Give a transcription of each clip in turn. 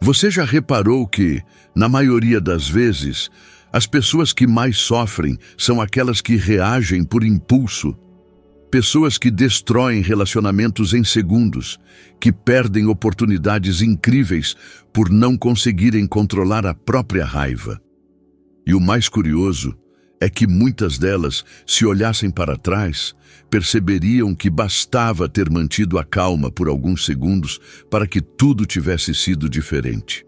Você já reparou que, na maioria das vezes, as pessoas que mais sofrem são aquelas que reagem por impulso? Pessoas que destroem relacionamentos em segundos, que perdem oportunidades incríveis por não conseguirem controlar a própria raiva. E o mais curioso é que muitas delas, se olhassem para trás, perceberiam que bastava ter mantido a calma por alguns segundos para que tudo tivesse sido diferente.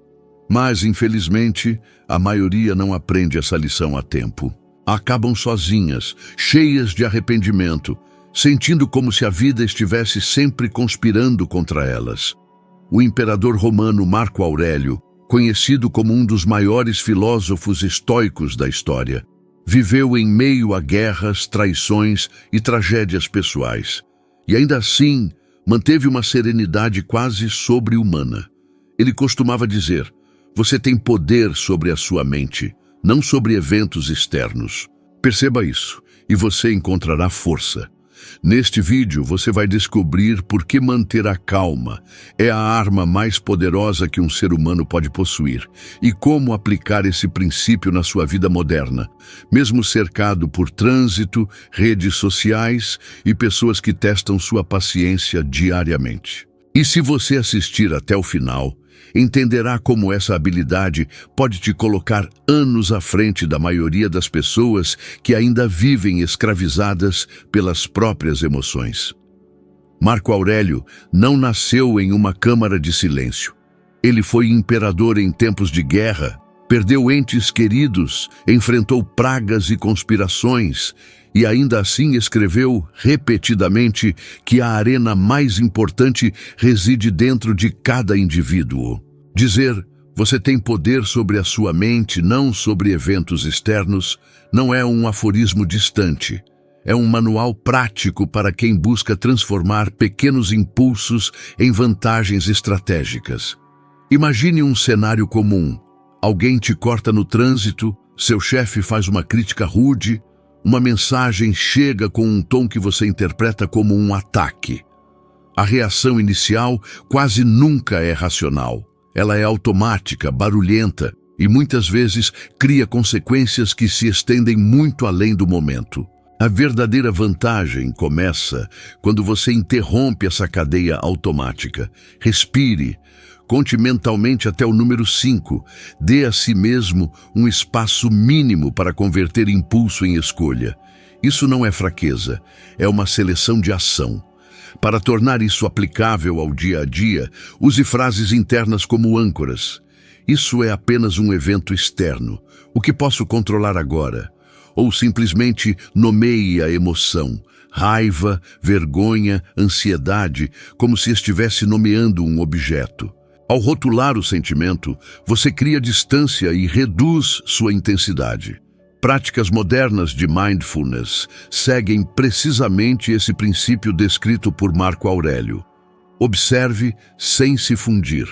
Mas, infelizmente, a maioria não aprende essa lição a tempo. Acabam sozinhas, cheias de arrependimento, sentindo como se a vida estivesse sempre conspirando contra elas. O imperador romano Marco Aurélio, conhecido como um dos maiores filósofos estoicos da história, viveu em meio a guerras, traições e tragédias pessoais. E ainda assim, manteve uma serenidade quase sobre-humana. Ele costumava dizer: você tem poder sobre a sua mente, não sobre eventos externos. Perceba isso, e você encontrará força. Neste vídeo, você vai descobrir por que manter a calma é a arma mais poderosa que um ser humano pode possuir e como aplicar esse princípio na sua vida moderna, mesmo cercado por trânsito, redes sociais e pessoas que testam sua paciência diariamente. E se você assistir até o final, entenderá como essa habilidade pode te colocar anos à frente da maioria das pessoas que ainda vivem escravizadas pelas próprias emoções. Marco Aurélio não nasceu em uma câmara de silêncio. Ele foi imperador em tempos de guerra, perdeu entes queridos, enfrentou pragas e conspirações, e ainda assim escreveu repetidamente que a arena mais importante reside dentro de cada indivíduo. Dizer, você tem poder sobre a sua mente, não sobre eventos externos, não é um aforismo distante. É um manual prático para quem busca transformar pequenos impulsos em vantagens estratégicas. Imagine um cenário comum. Alguém te corta no trânsito, seu chefe faz uma crítica rude, uma mensagem chega com um tom que você interpreta como um ataque. A reação inicial quase nunca é racional. Ela é automática, barulhenta e muitas vezes cria consequências que se estendem muito além do momento. A verdadeira vantagem começa quando você interrompe essa cadeia automática. Respire. Conte mentalmente até o número 5. Dê a si mesmo um espaço mínimo para converter impulso em escolha. Isso não é fraqueza, é uma seleção de ação. Para tornar isso aplicável ao dia a dia, use frases internas como âncoras. Isso é apenas um evento externo. O que posso controlar agora? Ou simplesmente nomeie a emoção. Raiva, vergonha, ansiedade, como se estivesse nomeando um objeto. Ao rotular o sentimento, você cria distância e reduz sua intensidade. Práticas modernas de mindfulness seguem precisamente esse princípio descrito por Marco Aurélio. Observe sem se fundir.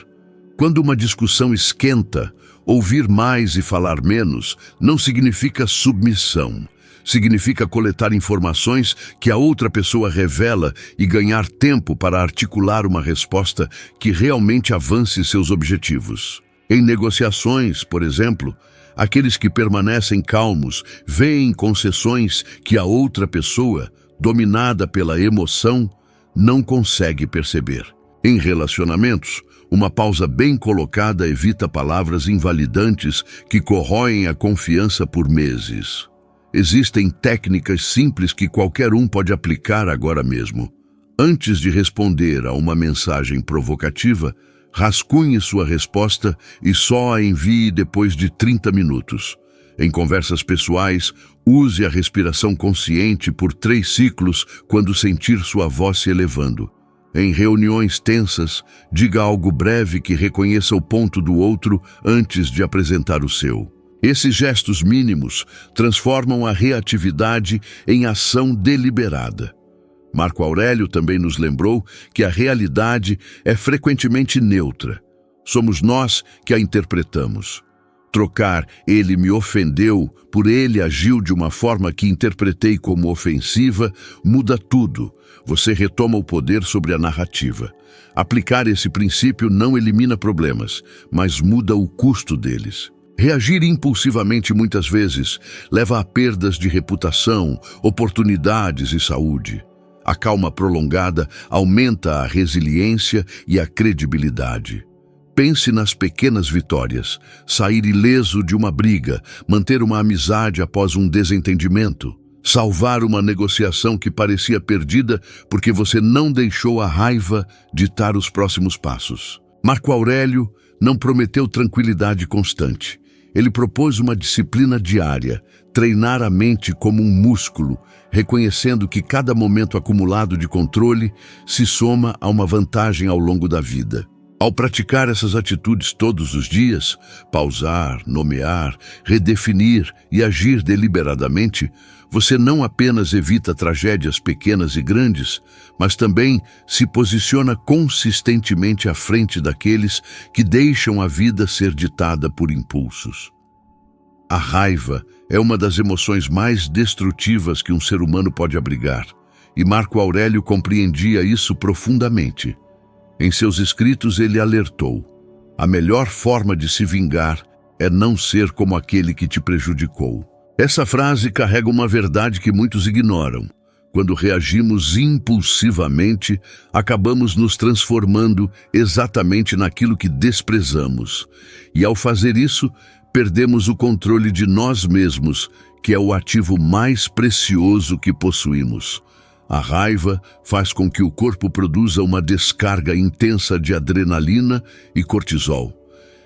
Quando uma discussão esquenta, ouvir mais e falar menos não significa submissão. Significa coletar informações que a outra pessoa revela e ganhar tempo para articular uma resposta que realmente avance seus objetivos. Em negociações, por exemplo, aqueles que permanecem calmos veem concessões que a outra pessoa, dominada pela emoção, não consegue perceber. Em relacionamentos, uma pausa bem colocada evita palavras invalidantes que corroem a confiança por meses. Existem técnicas simples que qualquer um pode aplicar agora mesmo. Antes de responder a uma mensagem provocativa, rascunhe sua resposta e só a envie depois de 30 minutos. Em conversas pessoais, use a respiração consciente por 3 ciclos quando sentir sua voz se elevando. Em reuniões tensas, diga algo breve que reconheça o ponto do outro antes de apresentar o seu. Esses gestos mínimos transformam a reatividade em ação deliberada. Marco Aurélio também nos lembrou que a realidade é frequentemente neutra. Somos nós que a interpretamos. trocar "ele me ofendeu" por "ele agiu de uma forma que interpretei como ofensiva", muda tudo. Você retoma o poder sobre a narrativa. Aplicar esse princípio não elimina problemas, mas muda o custo deles. Reagir impulsivamente muitas vezes leva a perdas de reputação, oportunidades e saúde. A calma prolongada aumenta a resiliência e a credibilidade. Pense nas pequenas vitórias: sair ileso de uma briga, manter uma amizade após um desentendimento, salvar uma negociação que parecia perdida porque você não deixou a raiva ditar os próximos passos. Marco Aurélio não prometeu tranquilidade constante. Ele propôs uma disciplina diária, treinar a mente como um músculo, reconhecendo que cada momento acumulado de controle se soma a uma vantagem ao longo da vida. Ao praticar essas atitudes todos os dias, pausar, nomear, redefinir e agir deliberadamente, você não apenas evita tragédias pequenas e grandes, mas também se posiciona consistentemente à frente daqueles que deixam a vida ser ditada por impulsos. A raiva é uma das emoções mais destrutivas que um ser humano pode abrigar, e Marco Aurélio compreendia isso profundamente. Em seus escritos ele alertou: a melhor forma de se vingar é não ser como aquele que te prejudicou. Essa frase carrega uma verdade que muitos ignoram. Quando reagimos impulsivamente, acabamos nos transformando exatamente naquilo que desprezamos. E ao fazer isso, perdemos o controle de nós mesmos, que é o ativo mais precioso que possuímos. A raiva faz com que o corpo produza uma descarga intensa de adrenalina e cortisol.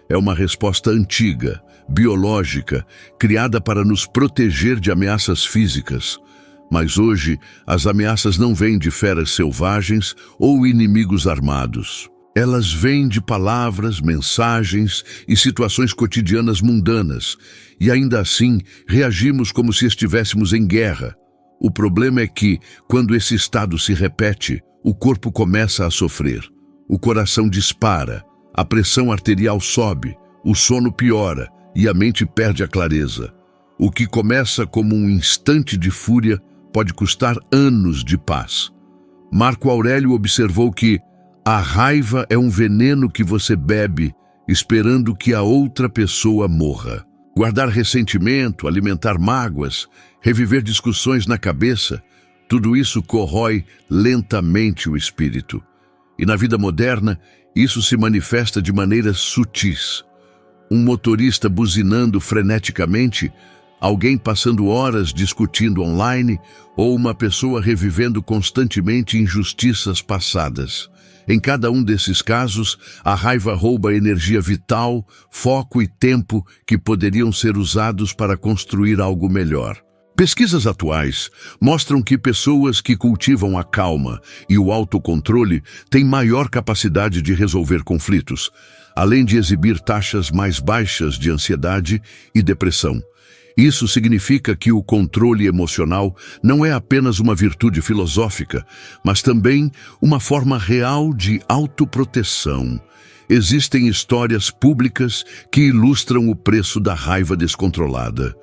É uma resposta antiga, biológica, criada para nos proteger de ameaças físicas. Mas hoje, as ameaças não vêm de feras selvagens ou inimigos armados. Elas vêm de palavras, mensagens e situações cotidianas mundanas, e ainda assim reagimos como se estivéssemos em guerra. O problema é que, quando esse estado se repete, o corpo começa a sofrer. O coração dispara, a pressão arterial sobe, o sono piora e a mente perde a clareza. O que começa como um instante de fúria pode custar anos de paz. Marco Aurélio observou que a raiva é um veneno que você bebe esperando que a outra pessoa morra. Guardar ressentimento, alimentar mágoas, reviver discussões na cabeça, tudo isso corrói lentamente o espírito. E na vida moderna, isso se manifesta de maneiras sutis. Um motorista buzinando freneticamente, alguém passando horas discutindo online ou uma pessoa revivendo constantemente injustiças passadas. Em cada um desses casos, a raiva rouba energia vital, foco e tempo que poderiam ser usados para construir algo melhor. Pesquisas atuais mostram que pessoas que cultivam a calma e o autocontrole têm maior capacidade de resolver conflitos, além de exibir taxas mais baixas de ansiedade e depressão. Isso significa que o controle emocional não é apenas uma virtude filosófica, mas também uma forma real de autoproteção. Existem histórias públicas que ilustram o preço da raiva descontrolada.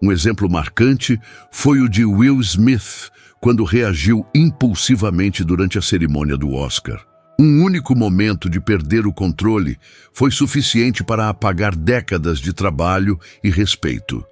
Um exemplo marcante foi o de Will Smith, quando reagiu impulsivamente durante a cerimônia do Oscar. Um único momento de perder o controle foi suficiente para apagar décadas de trabalho e respeito.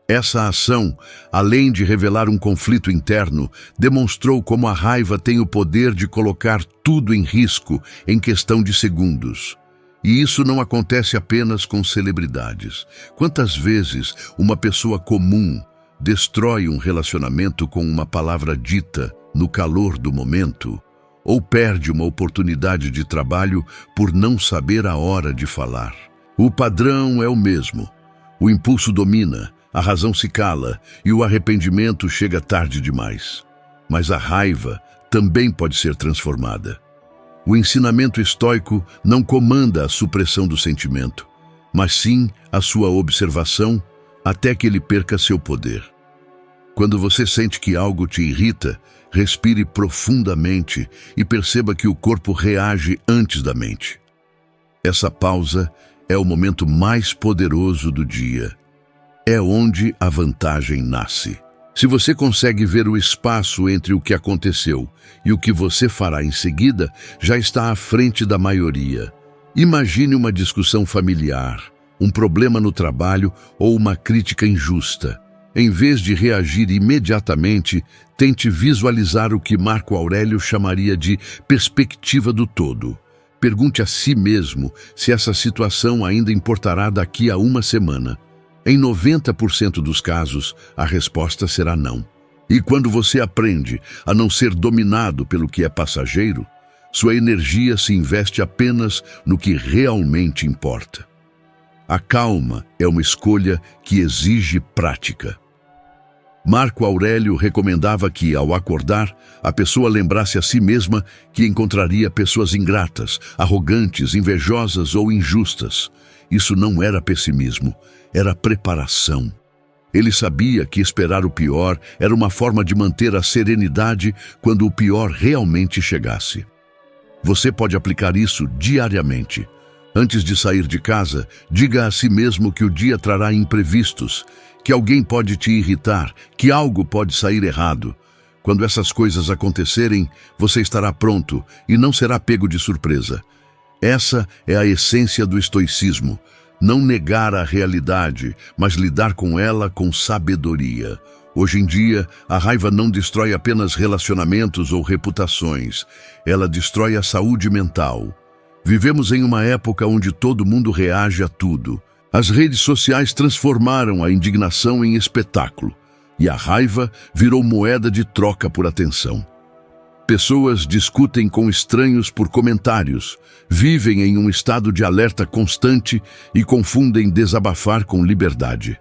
Essa ação, além de revelar um conflito interno, demonstrou como a raiva tem o poder de colocar tudo em risco em questão de segundos. E isso não acontece apenas com celebridades. Quantas vezes uma pessoa comum destrói um relacionamento com uma palavra dita no calor do momento, ou perde uma oportunidade de trabalho por não saber a hora de falar? O padrão é o mesmo. O impulso domina, a razão se cala e o arrependimento chega tarde demais. Mas a raiva também pode ser transformada. O ensinamento estoico não comanda a supressão do sentimento, mas sim a sua observação até que ele perca seu poder. Quando você sente que algo te irrita, respire profundamente e perceba que o corpo reage antes da mente. Essa pausa é o momento mais poderoso do dia. É onde a vantagem nasce. Se você consegue ver o espaço entre o que aconteceu e o que você fará em seguida, já está à frente da maioria. Imagine uma discussão familiar, um problema no trabalho ou uma crítica injusta. Em vez de reagir imediatamente, tente visualizar o que Marco Aurélio chamaria de perspectiva do todo. Pergunte a si mesmo se essa situação ainda importará daqui a uma semana. Em 90% dos casos, a resposta será não. E quando você aprende a não ser dominado pelo que é passageiro, sua energia se investe apenas no que realmente importa. A calma é uma escolha que exige prática. Marco Aurélio recomendava que, ao acordar, a pessoa lembrasse a si mesma que encontraria pessoas ingratas, arrogantes, invejosas ou injustas. Isso não era pessimismo, era preparação. Ele sabia que esperar o pior era uma forma de manter a serenidade quando o pior realmente chegasse. Você pode aplicar isso diariamente. Antes de sair de casa, diga a si mesmo que o dia trará imprevistos, que alguém pode te irritar, que algo pode sair errado. Quando essas coisas acontecerem, você estará pronto e não será pego de surpresa. Essa é a essência do estoicismo. Não negar a realidade, mas lidar com ela com sabedoria. Hoje em dia, a raiva não destrói apenas relacionamentos ou reputações. Ela destrói a saúde mental. Vivemos em uma época onde todo mundo reage a tudo. As redes sociais transformaram a indignação em espetáculo, e a raiva virou moeda de troca por atenção. Pessoas discutem com estranhos por comentários, vivem em um estado de alerta constante e confundem desabafar com liberdade.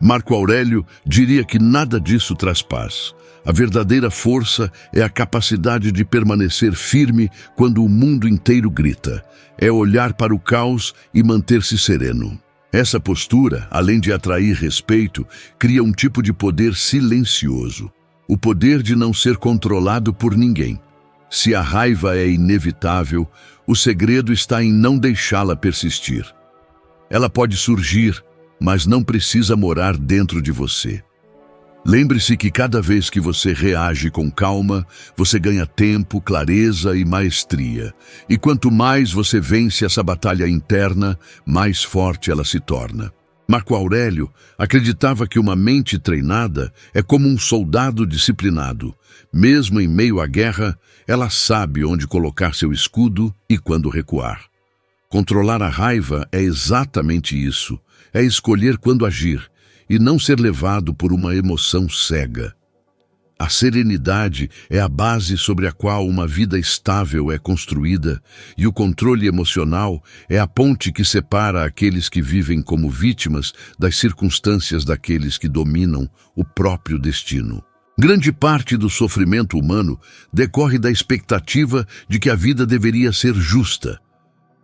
Marco Aurélio diria que nada disso traz paz. A verdadeira força é a capacidade de permanecer firme quando o mundo inteiro grita. É olhar para o caos e manter-se sereno. Essa postura, além de atrair respeito, cria um tipo de poder silencioso. O poder de não ser controlado por ninguém. Se a raiva é inevitável, o segredo está em não deixá-la persistir. Ela pode surgir, mas não precisa morar dentro de você. Lembre-se que cada vez que você reage com calma, você ganha tempo, clareza e maestria. E quanto mais você vence essa batalha interna, mais forte ela se torna. Marco Aurélio acreditava que uma mente treinada é como um soldado disciplinado. Mesmo em meio à guerra, ela sabe onde colocar seu escudo e quando recuar. Controlar a raiva é exatamente isso. É escolher quando agir e não ser levado por uma emoção cega. A serenidade é a base sobre a qual uma vida estável é construída, e o controle emocional é a ponte que separa aqueles que vivem como vítimas das circunstâncias daqueles que dominam o próprio destino. Grande parte do sofrimento humano decorre da expectativa de que a vida deveria ser justa.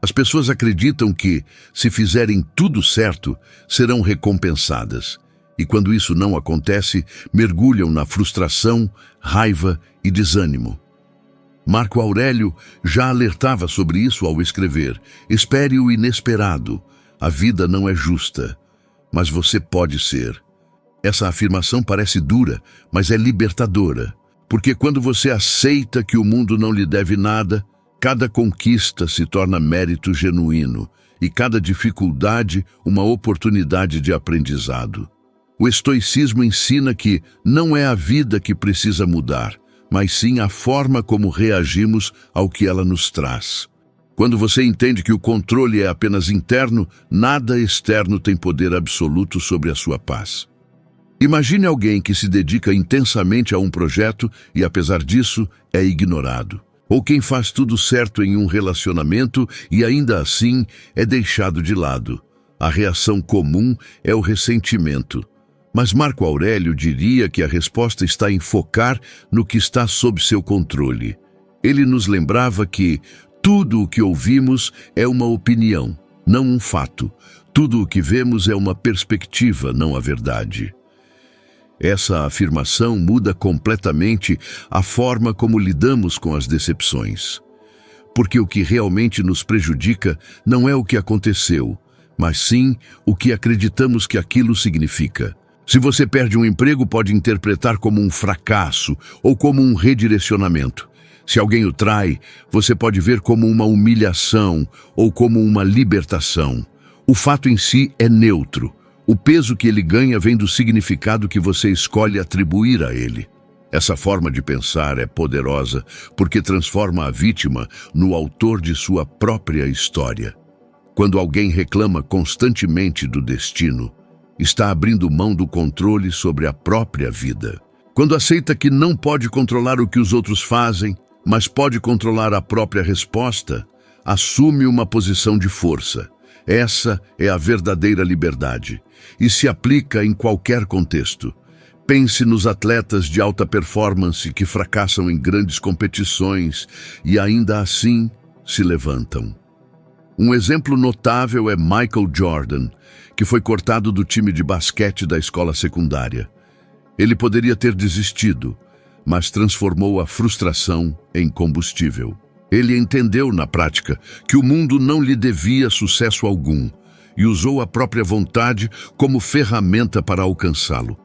As pessoas acreditam que, se fizerem tudo certo, serão recompensadas. E quando isso não acontece, mergulham na frustração, raiva e desânimo. Marco Aurélio já alertava sobre isso ao escrever: espere o inesperado. A vida não é justa, mas você pode ser. Essa afirmação parece dura, mas é libertadora. Porque quando você aceita que o mundo não lhe deve nada, cada conquista se torna mérito genuíno e cada dificuldade uma oportunidade de aprendizado. O estoicismo ensina que não é a vida que precisa mudar, mas sim a forma como reagimos ao que ela nos traz. Quando você entende que o controle é apenas interno, nada externo tem poder absoluto sobre a sua paz. Imagine alguém que se dedica intensamente a um projeto e, apesar disso, é ignorado. Ou quem faz tudo certo em um relacionamento e ainda assim é deixado de lado. A reação comum é o ressentimento. Mas Marco Aurélio diria que a resposta está em focar no que está sob seu controle. Ele nos lembrava que tudo o que ouvimos é uma opinião, não um fato. Tudo o que vemos é uma perspectiva, não a verdade. Essa afirmação muda completamente a forma como lidamos com as decepções. Porque o que realmente nos prejudica não é o que aconteceu, mas sim o que acreditamos que aquilo significa. Se você perde um emprego, pode interpretar como um fracasso ou como um redirecionamento. Se alguém o trai, você pode ver como uma humilhação ou como uma libertação. O fato em si é neutro. O peso que ele ganha vem do significado que você escolhe atribuir a ele. Essa forma de pensar é poderosa porque transforma a vítima no autor de sua própria história. Quando alguém reclama constantemente do destino, está abrindo mão do controle sobre a própria vida. Quando aceita que não pode controlar o que os outros fazem, mas pode controlar a própria resposta, assume uma posição de força. Essa é a verdadeira liberdade e se aplica em qualquer contexto. Pense nos atletas de alta performance que fracassam em grandes competições e ainda assim se levantam. Um exemplo notável é Michael Jordan, que foi cortado do time de basquete da escola secundária. Ele poderia ter desistido, mas transformou a frustração em combustível. Ele entendeu na prática que o mundo não lhe devia sucesso algum e usou a própria vontade como ferramenta para alcançá-lo.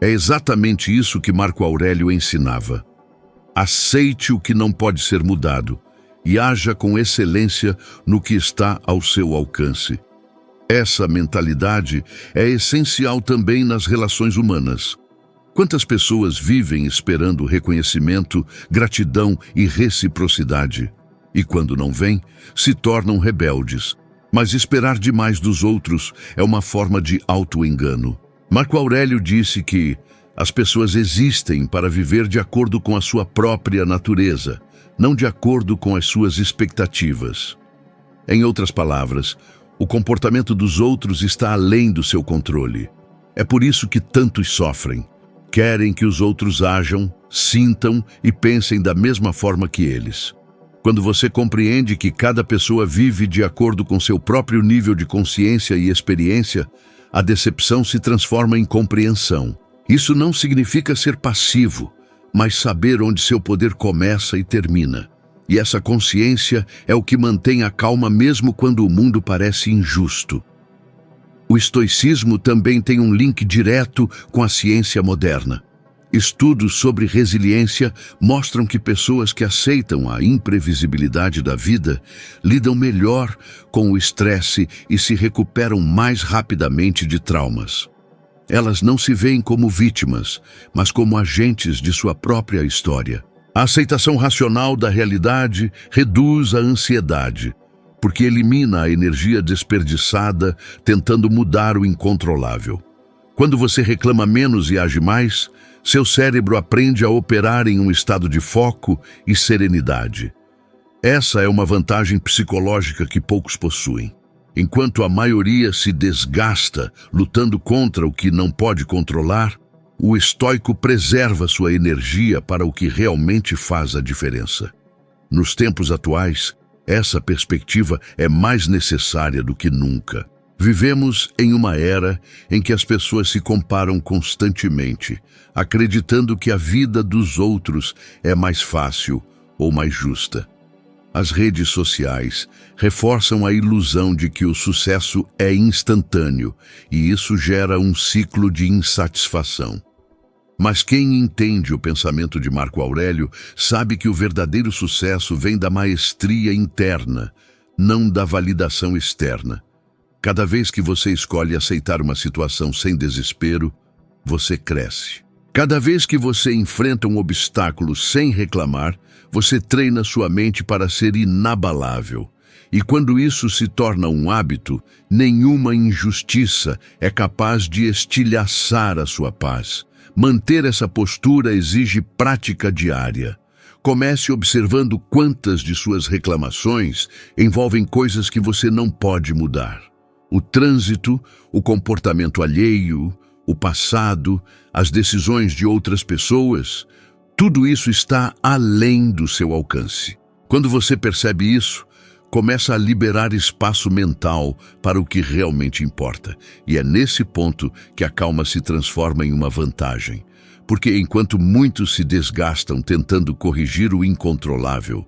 É exatamente isso que Marco Aurélio ensinava. Aceite o que não pode ser mudado e haja com excelência no que está ao seu alcance. Essa mentalidade é essencial também nas relações humanas. Quantas pessoas vivem esperando reconhecimento, gratidão e reciprocidade? E quando não vem, se tornam rebeldes. Mas esperar demais dos outros é uma forma de auto-engano. Marco Aurélio disse que as pessoas existem para viver de acordo com a sua própria natureza, não de acordo com as suas expectativas. Em outras palavras, o comportamento dos outros está além do seu controle. É por isso que tantos sofrem. Querem que os outros ajam, sintam e pensem da mesma forma que eles. Quando você compreende que cada pessoa vive de acordo com seu próprio nível de consciência e experiência, a decepção se transforma em compreensão. Isso não significa ser passivo, mas saber onde seu poder começa e termina. E essa consciência é o que mantém a calma mesmo quando o mundo parece injusto. O estoicismo também tem um link direto com a ciência moderna. Estudos sobre resiliência mostram que pessoas que aceitam a imprevisibilidade da vida lidam melhor com o estresse e se recuperam mais rapidamente de traumas. Elas não se veem como vítimas, mas como agentes de sua própria história. A aceitação racional da realidade reduz a ansiedade, porque elimina a energia desperdiçada tentando mudar o incontrolável. Quando você reclama menos e age mais, seu cérebro aprende a operar em um estado de foco e serenidade. Essa é uma vantagem psicológica que poucos possuem. Enquanto a maioria se desgasta lutando contra o que não pode controlar, o estoico preserva sua energia para o que realmente faz a diferença. Nos tempos atuais, essa perspectiva é mais necessária do que nunca. Vivemos em uma era em que as pessoas se comparam constantemente, acreditando que a vida dos outros é mais fácil ou mais justa. As redes sociais reforçam a ilusão de que o sucesso é instantâneo e isso gera um ciclo de insatisfação. Mas quem entende o pensamento de Marco Aurélio sabe que o verdadeiro sucesso vem da maestria interna, não da validação externa. Cada vez que você escolhe aceitar uma situação sem desespero, você cresce. Cada vez que você enfrenta um obstáculo sem reclamar, você treina sua mente para ser inabalável. E quando isso se torna um hábito, nenhuma injustiça é capaz de estilhaçar a sua paz. Manter essa postura exige prática diária. Comece observando quantas de suas reclamações envolvem coisas que você não pode mudar. O trânsito, o comportamento alheio, o passado, as decisões de outras pessoas, tudo isso está além do seu alcance. Quando você percebe isso, começa a liberar espaço mental para o que realmente importa. E é nesse ponto que a calma se transforma em uma vantagem. Porque enquanto muitos se desgastam tentando corrigir o incontrolável,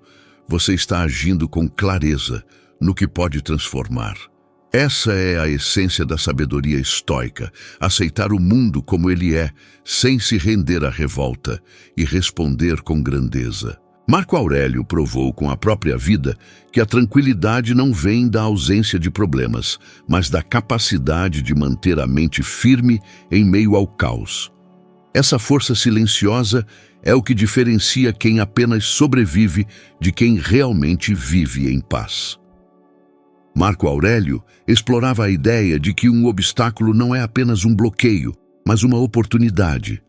você está agindo com clareza no que pode transformar. Essa é a essência da sabedoria estoica, aceitar o mundo como ele é, sem se render à revolta e responder com grandeza. Marco Aurélio provou com a própria vida que a tranquilidade não vem da ausência de problemas, mas da capacidade de manter a mente firme em meio ao caos. Essa força silenciosa é o que diferencia quem apenas sobrevive de quem realmente vive em paz. Marco Aurélio explorava a ideia de que um obstáculo não é apenas um bloqueio, mas uma oportunidade.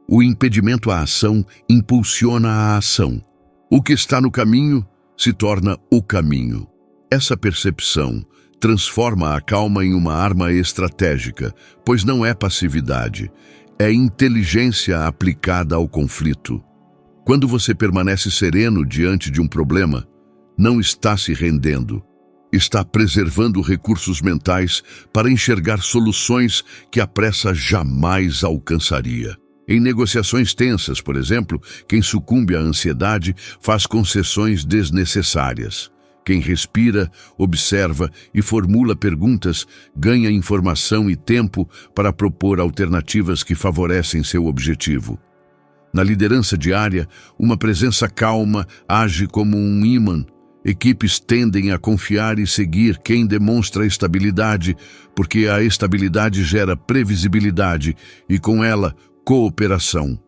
O impedimento à ação impulsiona a ação. O que está no caminho se torna o caminho. Essa percepção transforma a calma em uma arma estratégica, pois não é passividade, é inteligência aplicada ao conflito. Quando você permanece sereno diante de um problema, não está se rendendo. Está preservando recursos mentais para enxergar soluções que a pressa jamais alcançaria. Em negociações tensas, por exemplo, quem sucumbe à ansiedade faz concessões desnecessárias. Quem respira, observa e formula perguntas ganha informação e tempo para propor alternativas que favorecem seu objetivo. Na liderança diária, uma presença calma age como um ímã. Equipes tendem a confiar e seguir quem demonstra estabilidade, porque a estabilidade gera previsibilidade e, com ela, cooperação.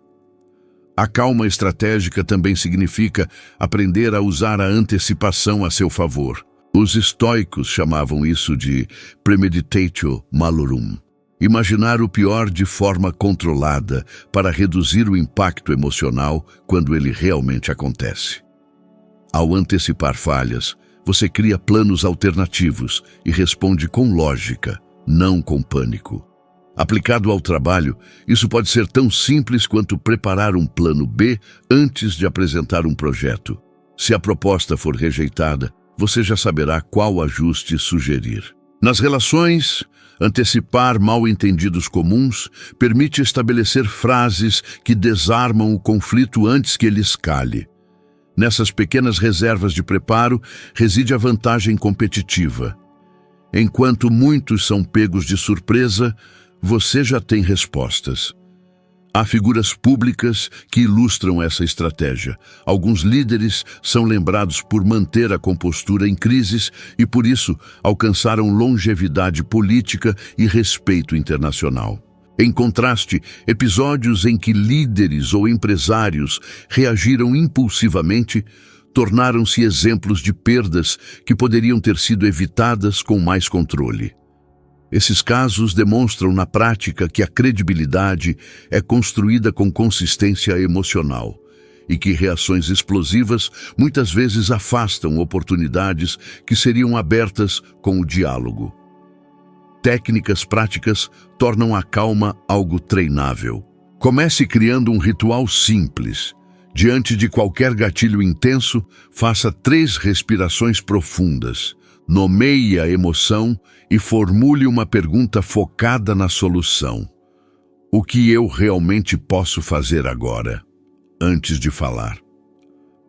A calma estratégica também significa aprender a usar a antecipação a seu favor. Os estoicos chamavam isso de premeditatio malorum. Imaginar o pior de forma controlada para reduzir o impacto emocional quando ele realmente acontece. Ao antecipar falhas, você cria planos alternativos e responde com lógica, não com pânico. Aplicado ao trabalho, isso pode ser tão simples quanto preparar um plano B antes de apresentar um projeto. Se a proposta for rejeitada, você já saberá qual ajuste sugerir. Nas relações, antecipar mal-entendidos comuns permite estabelecer frases que desarmam o conflito antes que ele escale. Nessas pequenas reservas de preparo reside a vantagem competitiva. Enquanto muitos são pegos de surpresa, você já tem respostas. Há figuras públicas que ilustram essa estratégia. Alguns líderes são lembrados por manter a compostura em crises e, por isso, alcançaram longevidade política e respeito internacional. Em contraste, episódios em que líderes ou empresários reagiram impulsivamente tornaram-se exemplos de perdas que poderiam ter sido evitadas com mais controle. Esses casos demonstram na prática que a credibilidade é construída com consistência emocional e que reações explosivas muitas vezes afastam oportunidades que seriam abertas com o diálogo. Técnicas práticas tornam a calma algo treinável. Comece criando um ritual simples. Diante de qualquer gatilho intenso, faça 3 respirações profundas. Nomeie a emoção e formule uma pergunta focada na solução. O que eu realmente posso fazer agora, antes de falar?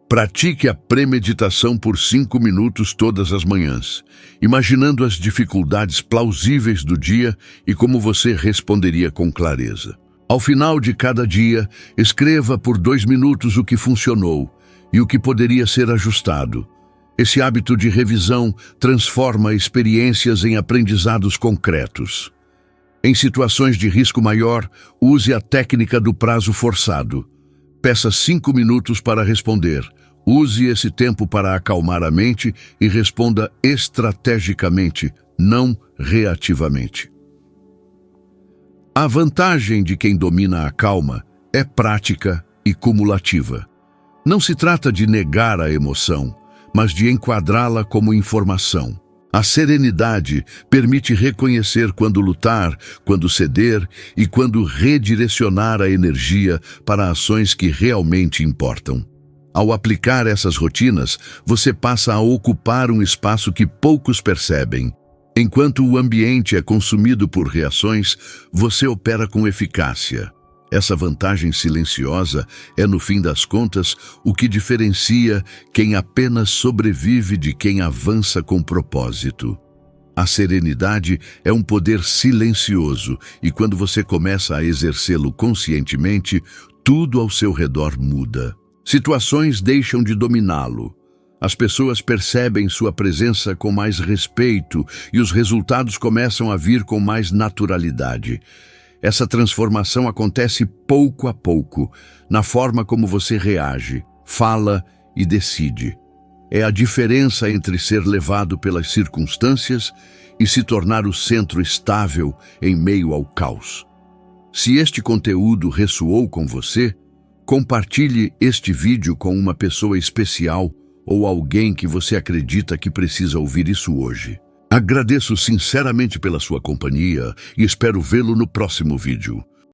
Pratique a premeditação por 5 minutos todas as manhãs, imaginando as dificuldades plausíveis do dia e como você responderia com clareza. Ao final de cada dia, escreva por 2 minutos o que funcionou e o que poderia ser ajustado. Esse hábito de revisão transforma experiências em aprendizados concretos. Em situações de risco maior, use a técnica do prazo forçado. Peça 5 minutos para responder. Use esse tempo para acalmar a mente e responda estrategicamente, não reativamente. A vantagem de quem domina a calma é prática e cumulativa. Não se trata de negar a emoção, mas de enquadrá-la como informação. A serenidade permite reconhecer quando lutar, quando ceder e quando redirecionar a energia para ações que realmente importam. Ao aplicar essas rotinas, você passa a ocupar um espaço que poucos percebem. Enquanto o ambiente é consumido por reações, você opera com eficácia. Essa vantagem silenciosa é, no fim das contas, o que diferencia quem apenas sobrevive de quem avança com propósito. A serenidade é um poder silencioso e quando você começa a exercê-lo conscientemente, tudo ao seu redor muda. Situações deixam de dominá-lo. As pessoas percebem sua presença com mais respeito e os resultados começam a vir com mais naturalidade. Essa transformação acontece pouco a pouco, na forma como você reage, fala e decide. É a diferença entre ser levado pelas circunstâncias e se tornar o centro estável em meio ao caos. Se este conteúdo ressoou com você, compartilhe este vídeo com uma pessoa especial ou alguém que você acredita que precisa ouvir isso hoje. Agradeço sinceramente pela sua companhia e espero vê-lo no próximo vídeo.